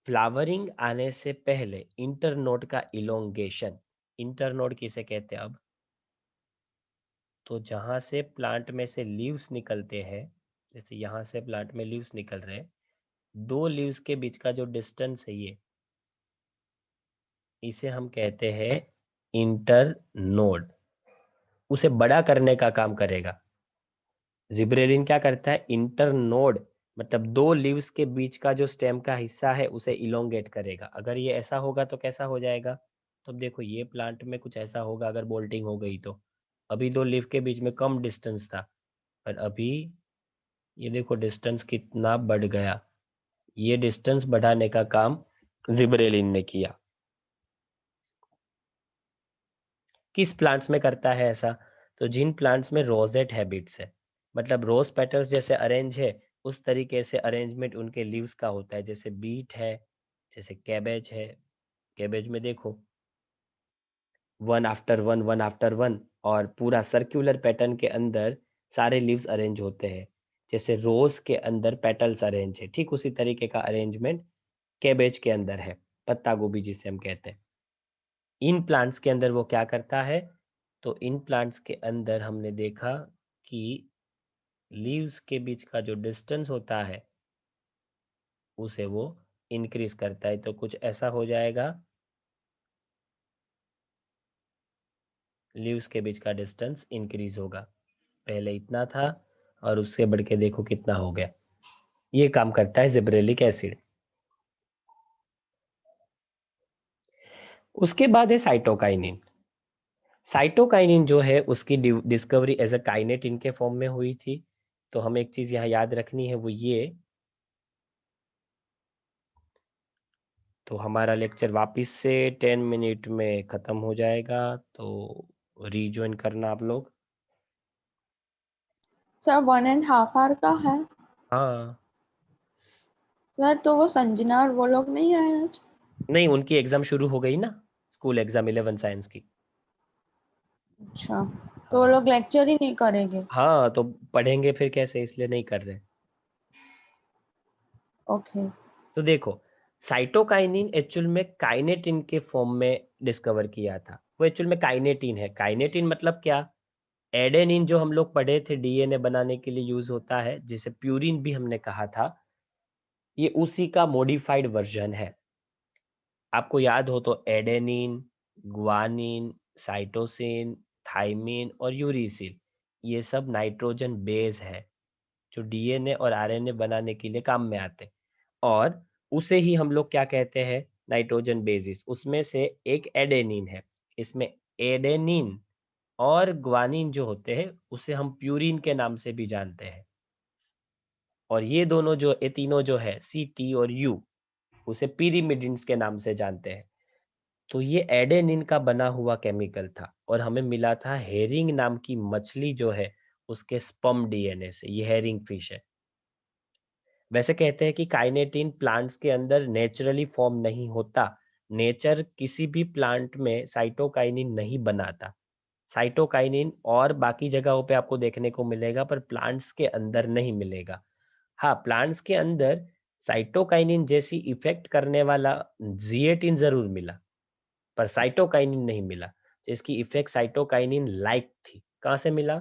Speaker 1: फ्लावरिंग आने से पहले इंटरनोड का इलोंगेशन। इंटरनोड किसे कहते हैं? अब तो जहां से प्लांट में से लीव्स निकलते हैं, जैसे यहां से प्लांट में लीव्स निकल रहे हैं, 2 लीव्स के बीच का जो डिस्टेंस है ये, इसे हम कहते हैं इंटरनोड। उसे बड़ा करने का काम करेगा। जिब्रेलिन क्या करता है? इंटरनोड मतलब 2 लीव्स के बीच का जो स्टेम का हिस्सा है उसे इलोंगेट करेगा। अगर ये ऐसा होगा तो कैसा हो जाएगा? तो अब देखो ये प्लांट में कुछ ऐसा होगा अगर बोल्टिंग हो गई तो। अभी 2 लीफ के बीच में कम डिस्टेंस था, पर अभी ये देखो डिस्टेंस कितना बढ़ गया। ये डिस्टेंस बढ़ाने का काम जिब्रेलिन ने किया। किस प्लांट्स में करता है ऐसा? तो जिन प्लांट्स में रोजेट हैबिट्स है, मतलब रोज पेटल्स जैसे अरेंज है उस तरीके से अरेंजमेंट उनके लीव्स का होता है। जैसे बीट है, जैसे कैबेज है, कैबेज में देखो one after one, one after one, और पूरा सर्कुलर पैटर्न के अंदर सारे लीव्स अरेंज होते हैं। जैसे रोज के अंदर पेटल्स अरेंज है, ठीक उसी तरीके का अरेंजमेंट कैबेज के अंदर है, पत्ता गोभी जिसे हम कहते हैं। इन प्लांट्स के अंदर वो क्या करता है? तो इन प्लांट्स के अंदर हमने देखा कि लीव्स के बीच का जो डिस्टेंस होता है उसे वो इंक्रीज करता है। तो कुछ ऐसा हो जाएगा, लीव्स के बीच का डिस्टेंस इंक्रीज होगा। पहले इतना था और उससे बढ़ के देखो कितना हो गया। ये काम करता है जिब्रेलिक एसिड। उसके बाद है साइटोकाइनिन। साइटोकाइनिन जो है उसकी डिस्कवरी एज अ काइनेट इनके फॉर्म में हुई थी। तो हमें एक चीज यहाँ याद रखनी है, वो ये, तो हमारा लेक्चर वापस से 10 मिनट में खत्म हो जाएगा, तो रीजॉइन करना आप लोग।
Speaker 2: सर 1.5 आवर का है।
Speaker 1: हाँ,
Speaker 2: सर तो वो संजना और वो लोग नहीं आए आज?
Speaker 1: नहीं उनकी एग्जाम शुरू हो गई ना। स्कूल एग्जाम 11 साइंस की।
Speaker 2: अच्छा, तो वो लोग लेक्चर ही नहीं करेंगे?
Speaker 1: हाँ, तो पढ़ेंगे फिर कैसे, इसलिए नहीं कर रहे।
Speaker 2: ओके।
Speaker 1: तो देखो, साइटोकाइनिन एक्चुअल में काइनेटिन के फॉर्म में डिस्कवर किया था। वो एक्चुअल में काइनेटिन है। काइनेटिन मतलब क्या? एडेनिन जो हम लोग पढ़े थे डीएनए बनाने के लिए यूज होता है, जिसे प्यूरिन भी हमने कहा था, ये उसी का मॉडिफाइड वर्जन है। आपको याद हो तो एडेनिन, ग्वानिन, साइटोसिन, थाइमिन और यूरिसिल, ये सब नाइट्रोजन बेस है जो डीएनए और आरएनए बनाने के लिए काम में आते हैं। और उसे ही हम लोग क्या कहते हैं? Nitrogen bases. उसमें से एक एडेनिन है। इसमें एडेनिन और ग्वानिन जो होते हैं उसे हम प्यूरिन के नाम से भी जानते हैं। और ये तीनों जो है सी, टी और यू, उसे पिरिमिडिन्स के नाम से जानते हैं। तो ये एडेनिन का बना हुआ केमिकल था और हमें मिला था हेरिंग नाम की मछली जो है उसके स्पर्म डीएनए से। ये हेरिंग फिश है। वैसे कहते हैं कि काइनेटिन प्लांट्स के अंदर नेचुरली फॉर्म नहीं होता। नेचर किसी भी प्लांट में साइटोकाइनिन नहीं बनाता। साइटोकाइनिन और बाकी जगहों पे आपको देखने को मिलेगा, पर प्लांट्स के अंदर नहीं मिलेगा। हाँ, प्लांट्स के अंदर साइटोकाइनिन जैसी इफेक्ट करने वाला जिएटिन जरूर मिला, पर साइटोकाइनिन नहीं मिला। जिसकी इफेक्ट साइटोकाइनिन लाइक थी। कहाँ से मिला?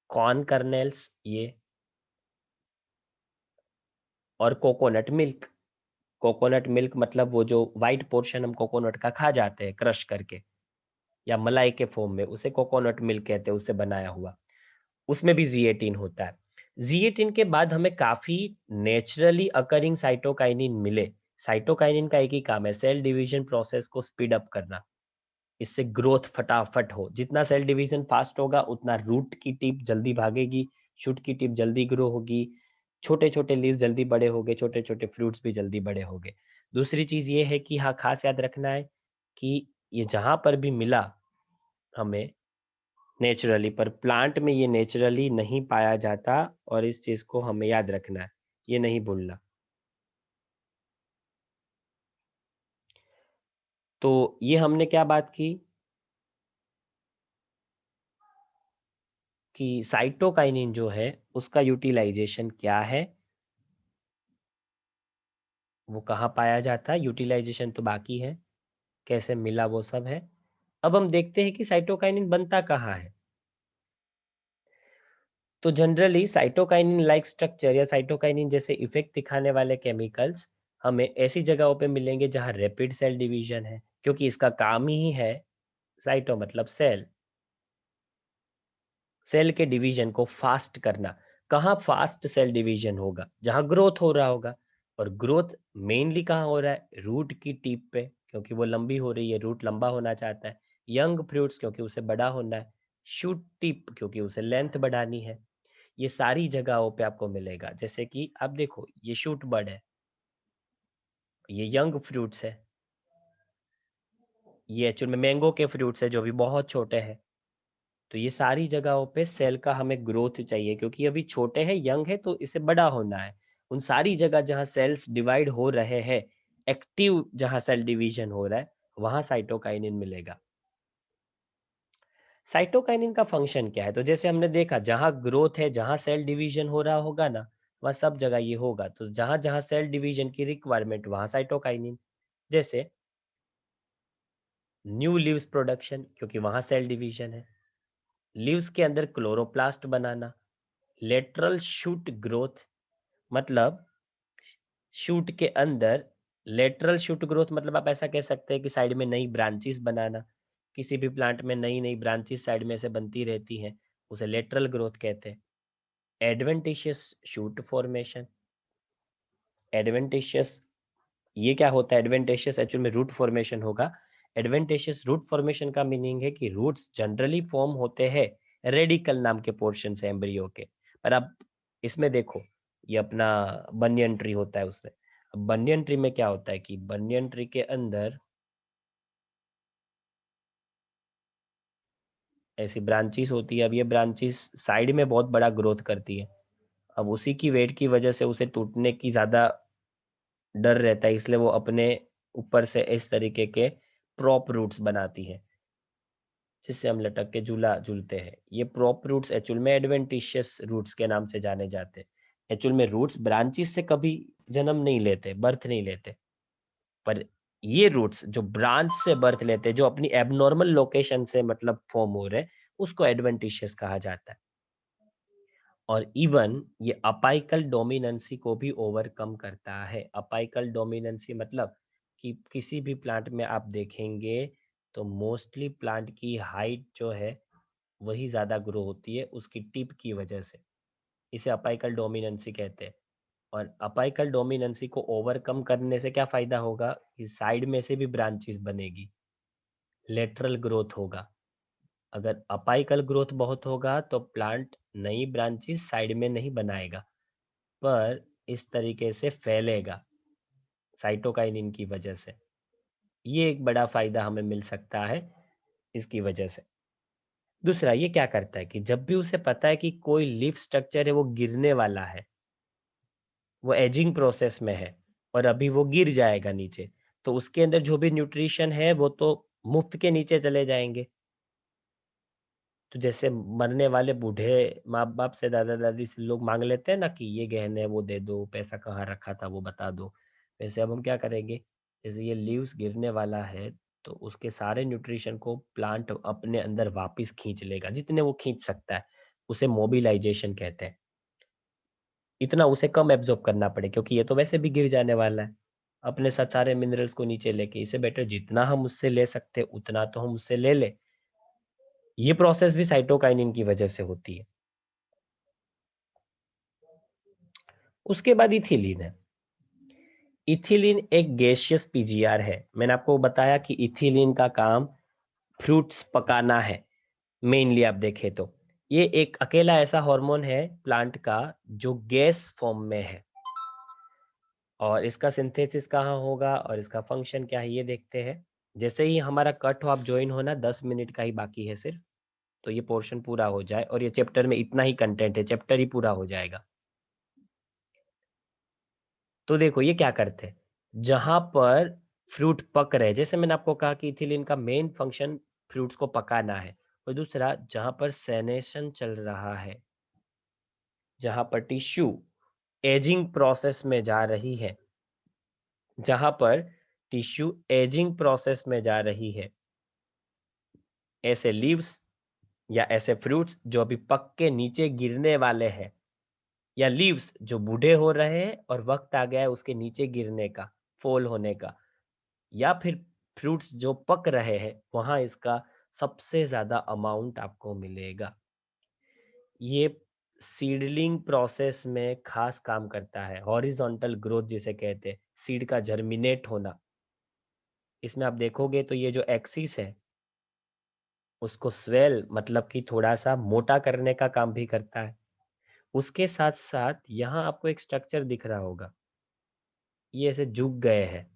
Speaker 1: कॉर्न कर्नेल्स ये, और कोकोनट मिल्क। कोकोनट मिल्क मतलब वो जो व्हाइट पोर्शन हम कोकोनट का खा जाते हैं क्रश करके, या मलाई के फॉर्म में, उसे कोकोनट मिल्क कहते हैं, उससे बनाया हुआ। उसमें भी जी18 होता है। जी18 के बाद हमें काफी नेचुरली अकरिंग साइटोकाइनिन मिले। साइटोकाइनिन का एक ही काम है, सेल डिवीजन प्रोसेस को स्पीड अप करना। इससे ग्रोथ फटाफट हो। जितना सेल डिवीजन फास्ट होगा उतना रूट की टिप जल्दी भागेगी, शूट की टिप जल्दी ग्रो होगी, छोटे छोटे लीव्स जल्दी बड़े होंगे, छोटे छोटे फ्रूट्स भी जल्दी बड़े होंगे। दूसरी चीज ये है कि हाँ, खास याद रखना है कि ये जहां पर भी मिला हमें नेचुरली, पर प्लांट में ये नेचुरली नहीं पाया जाता, और इस चीज को हमें याद रखना है, ये नहीं भूलना। तो ये हमने क्या बात की कि साइटोकाइनिन जो है उसका यूटिलाइजेशन क्या है, वो कहाँ पाया जाता है, यूटिलाइजेशन तो बाकी है, कैसे मिला वो सब है। अब हम देखते हैं कि साइटोकाइनिन बनता कहाँ है। तो जनरली साइटोकाइनिन लाइक स्ट्रक्चर या साइटोकाइनिन जैसे इफेक्ट दिखाने वाले केमिकल्स हमें ऐसी जगहों पे मिलेंगे जहां रैपिड सेल डिवीजन है, क्योंकि इसका काम ही है, साइटो मतलब सेल, सेल के डिवीजन को फास्ट करना। कहाँ फास्ट सेल डिवीजन होगा? जहां ग्रोथ हो रहा होगा। और ग्रोथ मेनली कहाँ हो रहा है? रूट की टिप पे, क्योंकि वो लंबी हो रही है, रूट लंबा होना चाहता है। यंग फ्रूट्स क्योंकि उसे बड़ा होना है। शूट टिप क्योंकि उसे लेंथ बढ़ानी है। ये सारी जगहों पे आपको मिलेगा। जैसे कि आप देखो, ये शूट बर्ड है, ये यंग फ्रूट्स है, ये एक्चुअल में मैंगो के फ्रूट्स है जो भी बहुत छोटे हैं। तो ये सारी जगहों पे सेल का हमें ग्रोथ चाहिए, क्योंकि अभी छोटे हैं, यंग है, तो इसे बड़ा होना है। उन सारी जगह जहां सेल्स डिवाइड हो रहे हैं, एक्टिव जहां सेल डिवीजन हो रहा है, वहां साइटोकाइनिन मिलेगा। साइटोकाइनिन का फंक्शन क्या है? तो जैसे हमने देखा, जहां ग्रोथ है, जहां सेल डिवीजन हो रहा होगा ना, वह सब जगह ये होगा। तो जहां जहां सेल डिवीजन की रिक्वायरमेंट, वहां साइटोकाइनिन। जैसे न्यू लीव्स प्रोडक्शन, क्योंकि वहां सेल डिवीजन है। लीव्स के अंदर क्लोरोप्लास्ट बनाना। लेटरल शूट ग्रोथ, मतलब शूट के अंदर लेटरल शूट ग्रोथ, मतलब आप ऐसा कह सकते हैं कि साइड में नई ब्रांचेस बनाना। किसी भी प्लांट में नई नई ब्रांचेस साइड में से बनती रहती हैं, उसे लेटरल ग्रोथ कहते हैं। एडवेंटिशियस शूट फॉर्मेशन, एडवेंटिशियस ये क्या होता है? एडवेंटिशियस एक्चुअल में रूट फॉर्मेशन होगा। एडवेंटिशियस रूट फॉर्मेशन का मीनिंग है कि रूट्स जनरली फॉर्म होते हैं रेडिकल नाम के पोर्शन से एम्ब्रियो के। पर अब इसमें देखो, ये अपना बनियन ट्री होता है उसमें। अब बनियन ट्री में क्या होता है कि बनियन ट्री के अंदर ऐसी ब्रांचेस होती है। अब ये ब्रांचेस साइड में बहुत बड़ा ग्रोथ करती है। अब उसी की वेट की वजह से उसे टूटने की ज्यादा डर रहता है, इसलिए वो अपने ऊपर से इस तरीके के प्रॉप रूट्स बनाती है, जिससे हम लटक के झूला झूलते हैं। ये प्रॉप रूट्स एक्चुअल में एडवेंटिशियस रूट्स के नाम से जाने जाते हैं। एक्चुअल में रूट्स ब्रांचेस से कभी जन्म नहीं लेते, बर्थ नहीं लेते, पर ये रूट्स जो ब्रांच से बर्थ लेते हैं, जो अपनी एबनॉर्मल लोकेशन से मतलब फॉर्म हो रहे, उसको एडवेंटिशियस कहा जाता है। और इवन ये अपाइकल डोमिनेंसी को भी ओवरकम करता है। अपाइकल डोमिनेंसी मतलब कि किसी भी प्लांट में आप देखेंगे तो मोस्टली प्लांट की हाइट जो है वही ज्यादा ग्रो होती है उसकी टिप की वजह से। इसे अपाइकल डोमिनेंसी कहते हैं। और अपाइकल डोमिनेंसी को ओवरकम करने से क्या फायदा होगा कि साइड में से भी ब्रांचेस बनेगी, लेटरल ग्रोथ होगा। अगर अपाइकल ग्रोथ बहुत होगा तो प्लांट नई ब्रांचेस साइड में नहीं बनाएगा, पर इस तरीके से फैलेगा साइटोकाइनिन की वजह से। ये एक बड़ा फायदा हमें मिल सकता है इसकी वजह से। दूसरा ये क्या करता है कि जब भी उसे पता है कि कोई लीफ स्ट्रक्चर है वो गिरने वाला है, वो एजिंग प्रोसेस में है और अभी वो गिर जाएगा नीचे, तो उसके अंदर जो भी न्यूट्रिशन है वो तो मुफ्त के नीचे चले जाएंगे। तो जैसे मरने वाले बूढ़े माँ बाप से, दादा दादी से लोग मांग लेते हैं ना कि ये गहने वो दे दो, पैसा कहाँ रखा था वो बता दो, वैसे अब हम क्या करेंगे, जैसे ये लीव्स गिरने वाला है तो उसके सारे न्यूट्रिशन को प्लांट अपने अंदर वापस खींच लेगा, जितने वो खींच सकता है। उसे मोबिलाइजेशन कहते हैं। इतना उसे कम एब्जॉर्ब करना पड़े, क्योंकि ये तो वैसे भी गिर जाने वाला है अपने साथ सारे मिनरल्स को नीचे लेके। इसे बेटर जितना हम उससे ले सकते उतना तो हम उससे ले ले। ये प्रोसेस भी साइटोकाइनिन की वजह से होती है। उसके बाद इथिलीन है। इथिलीन एक गैसियस पीजीआर है। मैंने आपको बताया कि इथिलीन का काम फ्रूट्स पकाना है मेनली। आप देखें तो ये एक अकेला ऐसा हार्मोन है प्लांट का जो गैस फॉर्म में है, और इसका सिंथेसिस कहाँ होगा और इसका फंक्शन क्या है ये देखते हैं। जैसे ही हमारा कट ऑफ ज्वाइन होना 10 मिनट का ही बाकी है सिर्फ, तो ये पोर्शन पूरा हो जाए और ये चैप्टर में इतना ही कंटेंट है, चैप्टर ही पूरा हो जाएगा। तो देखो ये क्या करते हैं, जहां पर फ्रूट पक रहे, जैसे मैंने आपको कहा कि इथिलीन का मेन फंक्शन फ्रूट्स को पकाना है, और दूसरा जहां पर सेनेशन चल रहा है, जहां पर टिश्यू एजिंग प्रोसेस में जा रही है, जहां पर टिश्यू एजिंग प्रोसेस में जा रही है, ऐसे लीव्स या ऐसे फ्रूट्स जो अभी पक के नीचे गिरने वाले हैं, या लीव्स जो बूढ़े हो रहे हैं और वक्त आ गया है उसके नीचे गिरने का, फॉल होने का, या फिर फ्रूट्स जो पक रहे हैं वहां इसका सबसे ज्यादा अमाउंट आपको मिलेगा। ये सीडलिंग प्रोसेस में खास काम करता है, हॉरिजॉन्टल ग्रोथ जिसे कहते हैं, सीड का जर्मिनेट होना। इसमें आप देखोगे तो ये जो एक्सिस है उसको स्वेल मतलब कि थोड़ा सा मोटा करने का काम भी करता है। उसके साथ साथ यहाँ आपको एक स्ट्रक्चर दिख रहा होगा, ये ऐसे झुक गए हैं,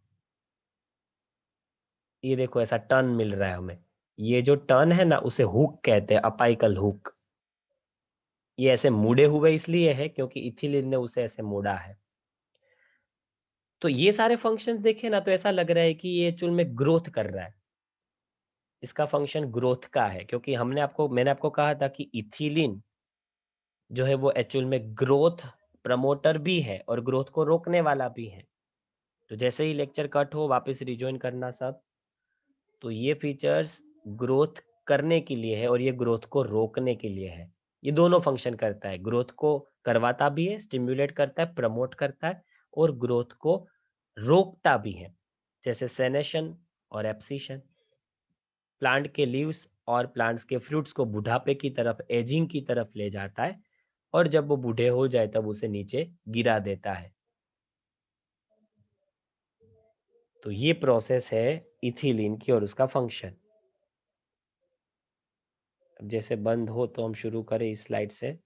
Speaker 1: ये देखो ऐसा टर्न मिल रहा है हमें। ये जो टर्न है ना उसे हुक कहते हैं, अपाइकल हुक। ये ऐसे मुड़े हुए इसलिए है क्योंकि इथिलीन ने उसे ऐसे मोड़ा है। तो ये सारे फंक्शंस देखे ना तो ऐसा लग रहा है कि ये एक्चुअल में ग्रोथ कर रहा है। इसका फंक्शन ग्रोथ का है, क्योंकि मैंने आपको कहा था कि इथिलीन जो है वो एक्चुअल में ग्रोथ प्रमोटर भी है और ग्रोथ को रोकने वाला भी है। तो जैसे ही लेक्चर कट हो वापस रिजॉइन करना सब। तो ये फीचर्स ग्रोथ करने के लिए है और ये ग्रोथ को रोकने के लिए है। ये दोनों फंक्शन करता है, ग्रोथ को करवाता भी है, स्टिम्युलेट करता है, प्रमोट करता है, और ग्रोथ को रोकता भी है, जैसे सेनेशन और एब्सिशन। प्लांट के लीव्स और प्लांट्स के फ्रूट्स को बुढ़ापे की तरफ, एजिंग की तरफ ले जाता है, और जब वो बूढ़े हो जाए तब उसे नीचे गिरा देता है। तो ये प्रोसेस है इथिलीन की और उसका फंक्शन। अब जैसे बंद हो तो हम शुरू करें इस स्लाइड से।